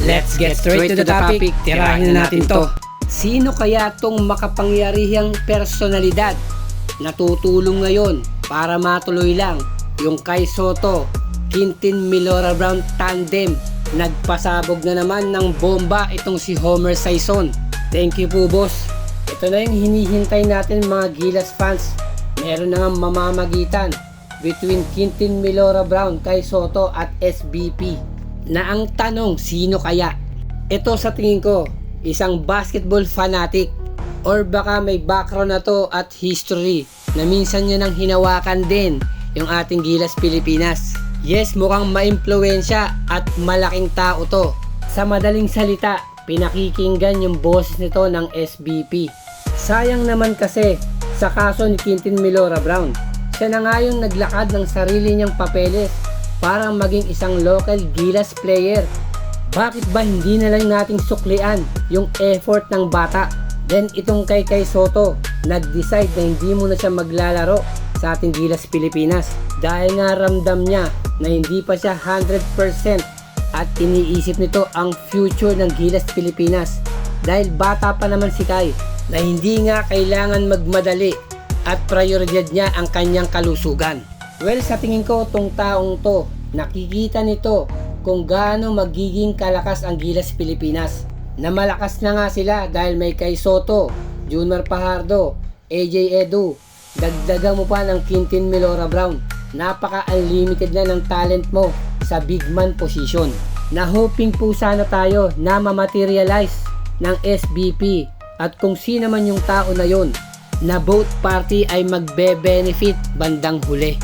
Let's get straight to the topic. Tirahin na natin to. Sino kaya tong makapangyarihang personalidad na tutulong ngayon para matuloy lang yung kay Soto, Quintin Melora Brown tandem? Nagpasabog na naman ng bomba itong si Homer Sison. Thank you po, boss. Ito na yung hinihintay natin mga Gilas fans. Meron na nga mamamagitan between Quintin Melora Brown, kay Soto at SBP. Na ang tanong, sino kaya? Ito sa tingin ko, isang basketball fanatic or baka may background na to at history na minsan niya nang hinawakan din yung ating Gilas Pilipinas. Yes, mukhang maimpluwensya at malaking tao to. Sa madaling salita, pinakikinggan yung boses nito ng SBP. Sayang naman kasi sa kaso ni Quintin Melora Brown, siya na nga yung naglakad ng sarili niyang papeles para maging isang local Gilas player. Bakit ba hindi na lang nating suklian yung effort ng bata? Then itong kay Soto, nag-decide na hindi mo na siya maglalaro sa ating Gilas Pilipinas dahil nga ramdam niya na hindi pa siya 100% at iniisip nito ang future ng Gilas Pilipinas dahil bata pa naman si Kai na hindi nga kailangan magmadali at prioridad niya ang kanyang kalusugan. Well, sa tingin ko tong taong to, nakikita nito kung gaano magiging kalakas ang Gilas Pilipinas. Na malakas na nga sila dahil may kay Soto, Junior Pajardo, AJ Edu, dagdagan mo pa ng Quintin Melora Brown. Napaka-unlimited na ng talent mo sa big man position. Na hoping po sana tayo na ma-materialize ng SBP at kung sino man yung tao na yon na both party ay magbe-benefit bandang huli.